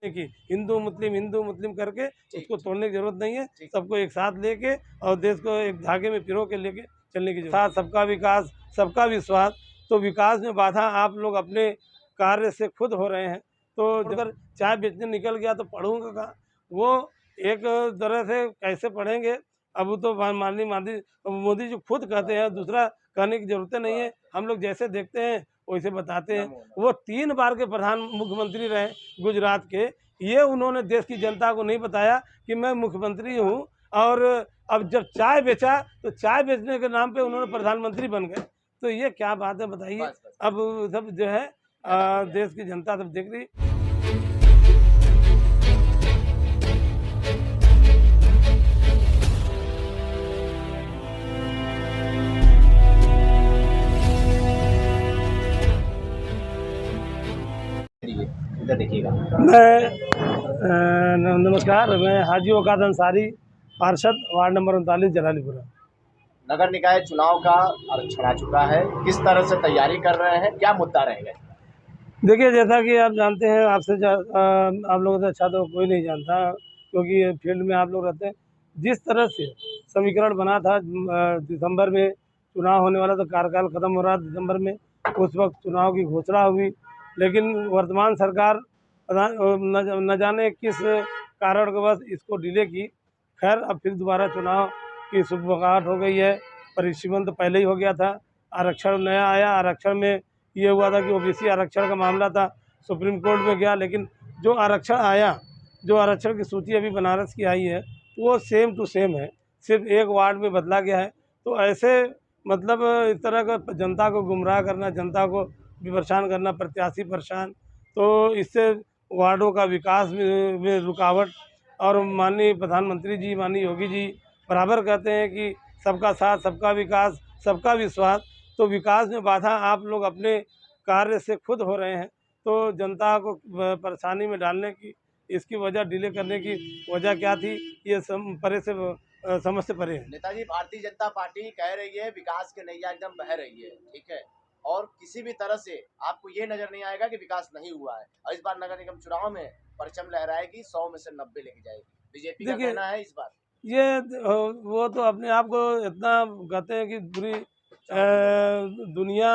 कि हिंदू मुस्लिम करके उसको तोड़ने की जरूरत नहीं है। सबको एक साथ लेके और देश को एक धागे में पिरो के लेके चलने की जरूरत। सबका विकास, सबका विश्वास। तो विकास में बाधा आप लोग अपने कार्य से खुद हो रहे हैं। तो अगर चाय बेचने निकल गया तो पढ़ूंगा कहाँ? वो एक तरह से कैसे पढ़ेंगे? अब वो तो माननीय मोदी जी खुद कहते हैं, दूसरा कहने की जरूरत नहीं है। हम लोग जैसे देखते हैं वैसे बताते हैं। वो 3 बार के मुख्यमंत्री रहे गुजरात के। ये उन्होंने देश की जनता को नहीं बताया कि मैं मुख्यमंत्री हूँ। और अब जब चाय बेचा तो चाय बेचने के नाम पे उन्होंने प्रधानमंत्री बन गए। तो ये क्या बात है बताइए? अब सब जो है देश की जनता सब देख रही। इधर देखिएगा। नमस्कार, मैं हाजी वकास अंसारी, पार्षद वार्ड नंबर 39 जलालीपुरा। नगर निकाय चुनाव का आरक्षण आ चुका है, किस तरह से तैयारी कर रहे हैं, क्या मुद्दा रहेगा? देखिए, जैसा कि आप जानते हैं, आप लोगों से अच्छा तो कोई नहीं जानता, क्योंकि ये फील्ड में आप लोग रहते हैं। जिस तरह से समीकरण बना था, दिसंबर में चुनाव होने वाला, तो कार्यकाल खत्म हो रहा दिसंबर में, उस वक्त चुनाव की घोषणा हुई। लेकिन वर्तमान सरकार न जाने किस कारणवश इसको डिले की। खैर, अब फिर दोबारा चुनाव की सुगबुगाहट हो गई है। परिसीमन तो पहले ही हो गया था। आरक्षण नया आया। आरक्षण में ये हुआ था कि ओबीसी आरक्षण का मामला था, सुप्रीम कोर्ट में गया। लेकिन जो आरक्षण आया, जो आरक्षण की सूची अभी बनारस की आई है, वो सेम टू सेम है, सिर्फ एक वार्ड में बदला गया है। तो ऐसे मतलब इस तरह का जनता को गुमराह करना, जनता को भी परेशान करना, प्रत्याशी परेशान, तो इससे वार्डों का विकास में रुकावट। और माननीय प्रधानमंत्री जी, माननीय योगी जी बराबर कहते हैं कि सबका साथ, सबका विकास, सबका विश्वास। तो विकास में बाधा आप लोग अपने कार्य से खुद हो रहे हैं। तो जनता को परेशानी में डालने की, इसकी वजह डिले करने की वजह क्या थी, ये समझ से परे है। नेताजी, भारतीय जनता पार्टी कह रही है विकास की नैया एकदम बह रही है, ठीक है, और किसी भी तरह से आपको ये नजर नहीं आएगा कि विकास नहीं हुआ है। और इस बार नगर निगम चुनाव में परचम लहराएगी, 100 में से 90 लेके जाएगी। बीजेपी का कहना है इस बार। ये वो तो अपने आप को इतना कहते हैं कि पूरी दुनिया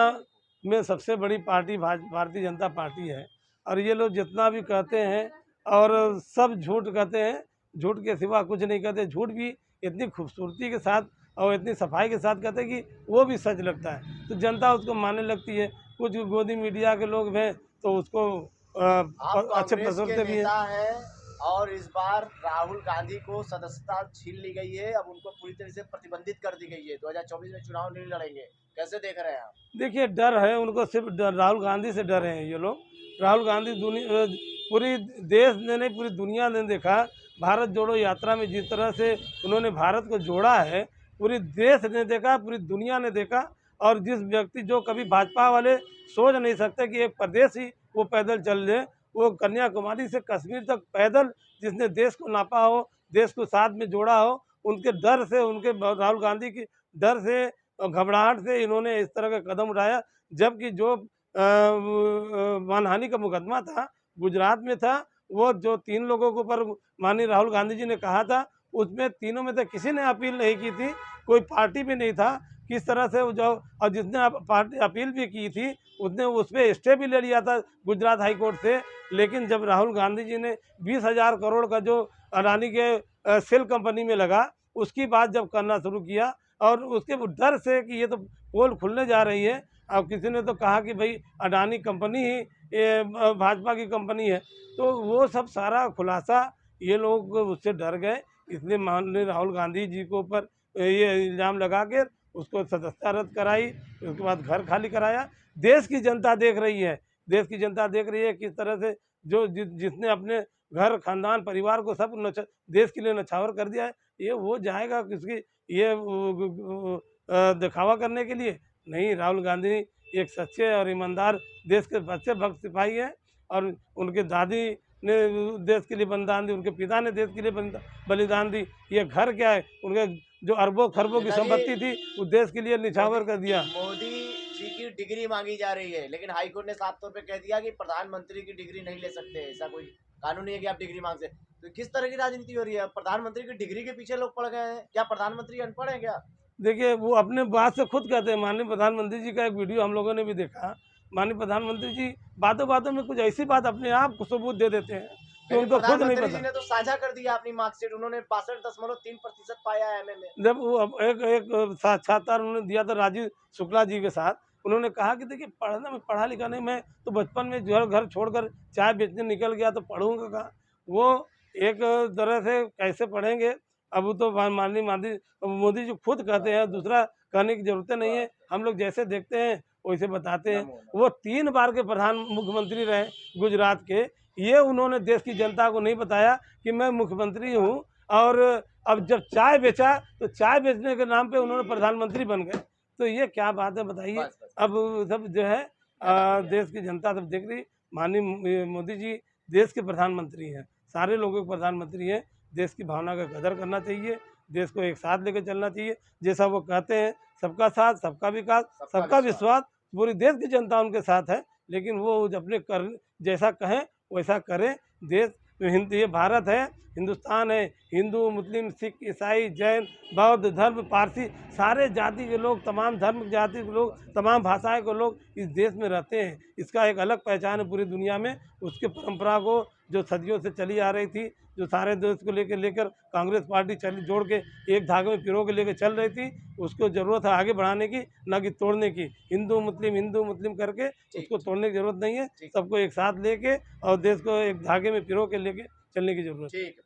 में सबसे बड़ी पार्टी भारतीय जनता पार्टी है। और ये लोग जितना भी कहते हैं और सब झूठ कहते हैं, झूठ के सिवा कुछ नहीं कहते। झूठ भी इतनी खूबसूरती के साथ और इतनी सफाई के साथ कहते हैं कि वो भी सच लगता है, तो जनता उसको मानने लगती है। कुछ गोदी मीडिया के लोग हैं तो उसको अच्छे प्रसंग भी है। और इस बार राहुल गांधी को सदस्यता छीन ली गई है, अब उनको पूरी तरह से प्रतिबंधित कर दी गई है। 2024 में चुनाव नहीं लड़ेंगे, कैसे देख रहे हैं आप? देखिए, डर है उनको, सिर्फ राहुल गांधी से डर हैं ये लोग। राहुल गांधी पूरी देश ने नहीं, पूरी दुनिया ने देखा। भारत जोड़ो यात्रा में जिस तरह से उन्होंने भारत को जोड़ा है, पूरी देश ने देखा, पूरी दुनिया ने देखा। और जिस व्यक्ति, जो कभी भाजपा वाले सोच नहीं सकते कि एक प्रदेश ही वो पैदल चल जाए, वो कन्याकुमारी से कश्मीर तक पैदल जिसने देश को नापा हो, देश को साथ में जोड़ा हो, उनके डर से, उनके राहुल गांधी की डर से और घबराहट से इन्होंने इस तरह का कदम उठाया। जबकि जो मानहानि का मुकदमा था गुजरात में था, वो जो 3 लोगों के ऊपर माननीय राहुल गांधी जी ने कहा था, उसमें तीनों में से किसी ने अपील नहीं की थी, कोई पार्टी भी नहीं था। किस तरह से जो, और जिसने पार्टी अपील भी की थी उसने उस पर स्टे भी ले लिया था गुजरात हाई कोर्ट से। लेकिन जब राहुल गांधी जी ने 20,000 करोड़ का जो अडानी के सेल कंपनी में लगा, उसकी बात जब करना शुरू किया, और उसके डर से कि ये तो पोल खुलने जा रही है। अब किसी ने तो कहा कि भाई अडानी कंपनी ही भाजपा की कंपनी है, तो वो सब सारा खुलासा ये लोग उससे डर गए। इसलिए माननीय राहुल गांधी जी के ऊपर ये इल्ज़ाम लगा के उसको सदस्यता रद्द कराई, उसके बाद घर खाली कराया। देश की जनता देख रही है, देश की जनता देख रही है किस तरह से जो जिसने अपने घर, खानदान, परिवार को सब देश के लिए नछावर कर दिया है, ये वो जाएगा किसकी ये दिखावा करने के लिए? नहीं, राहुल गांधी एक सच्चे और ईमानदार देश के सच्चे भक्त सिपाही हैं। और उनके दादी ने देश के लिए बलिदान दी, उनके पिता ने देश के लिए बलिदान दी। ये घर क्या है, उनके जो अरबों खरबों की संपत्ति थी वो देश के लिए निछावर कर दिया। मोदी जी की डिग्री मांगी जा रही है, लेकिन हाईकोर्ट ने साफ तौर पे कह दिया कि प्रधानमंत्री की डिग्री नहीं ले सकते, ऐसा कोई कानूनी है कि आप डिग्री मांग सकते। तो किस तरह की राजनीति हो रही है? प्रधानमंत्री की डिग्री के पीछे लोग पड़ गए हैं। क्या प्रधानमंत्री अनपढ़ है क्या? देखिए वो अपने बात से खुद कहते हैं। माननीय प्रधानमंत्री जी का एक वीडियो हम लोगों ने भी देखा। माननीय प्रधानमंत्री जी बातों बातों में कुछ ऐसी बात अपने आप को सबूत दे देते हैं कि लेकिन उनको खुद नहीं प्रधानमंत्री जी पता। ने तो साझा कर दिया अपनी मार्कशीट, उन्होंने 62.3% पाया है एमए में। जब वो एक एक साक्षात्कार उन्होंने दिया था राजीव शुक्ला जी के साथ, उन्होंने कहा कि देखिए पढ़ना, मैं पढ़ा लिखा नहीं, मैं तो बचपन में जो है घर छोड़कर चाय बेचने निकल गया तो पढ़ूंगा कहाँ। वो एक तरह से कैसे पढ़ेंगे। अब वो तो माननीय मोदी जी खुद कहते हैं, दूसरा कहने की जरूरत नहीं है। हम लोग जैसे देखते हैं वैसे बताते हैं। वो 3 बार के प्रधान मुख्यमंत्री रहे गुजरात के। ये उन्होंने देश की जनता को नहीं बताया कि मैं मुख्यमंत्री हूँ। और अब जब चाय बेचा तो चाय बेचने के नाम पे उन्होंने प्रधानमंत्री बन गए। तो ये क्या बात है बताइए। बस बस अब सब जो है देश की जनता सब देख रही। माननीय मोदी जी देश के प्रधानमंत्री हैं, सारे लोगों के प्रधानमंत्री हैं। देश की भावना का कदर करना चाहिए, देश को एक साथ लेकर चलना चाहिए। जैसा वो कहते हैं सबका साथ, सबका विकास, सबका विश्वास। पूरी देश की जनता उनके साथ है, लेकिन वो अपने कर जैसा कहें वैसा करें। देश हिंद, ये भारत है, हिंदुस्तान है। हिंदू, मुस्लिम, सिख, ईसाई, जैन, बौद्ध धर्म, पारसी, सारे जाति के लोग, तमाम धर्म जाति के लोग, तमाम भाषाएं के लोग इस देश में रहते हैं। इसका एक अलग पहचान है पूरी दुनिया में। उसके परंपरा को जो सदियों से चली आ रही थी, जो सारे देश को लेकर कांग्रेस पार्टी जोड़ के एक धागे में पिरो के लेकर चल रही थी, उसको ज़रूरत है आगे बढ़ाने की, ना कि तोड़ने की। हिंदू मुस्लिम करके उसको तोड़ने की ज़रूरत नहीं है। सबको एक साथ लेके और देश को एक धागे में पिरो के लेके चलने की ज़रूरत है। ठीक है।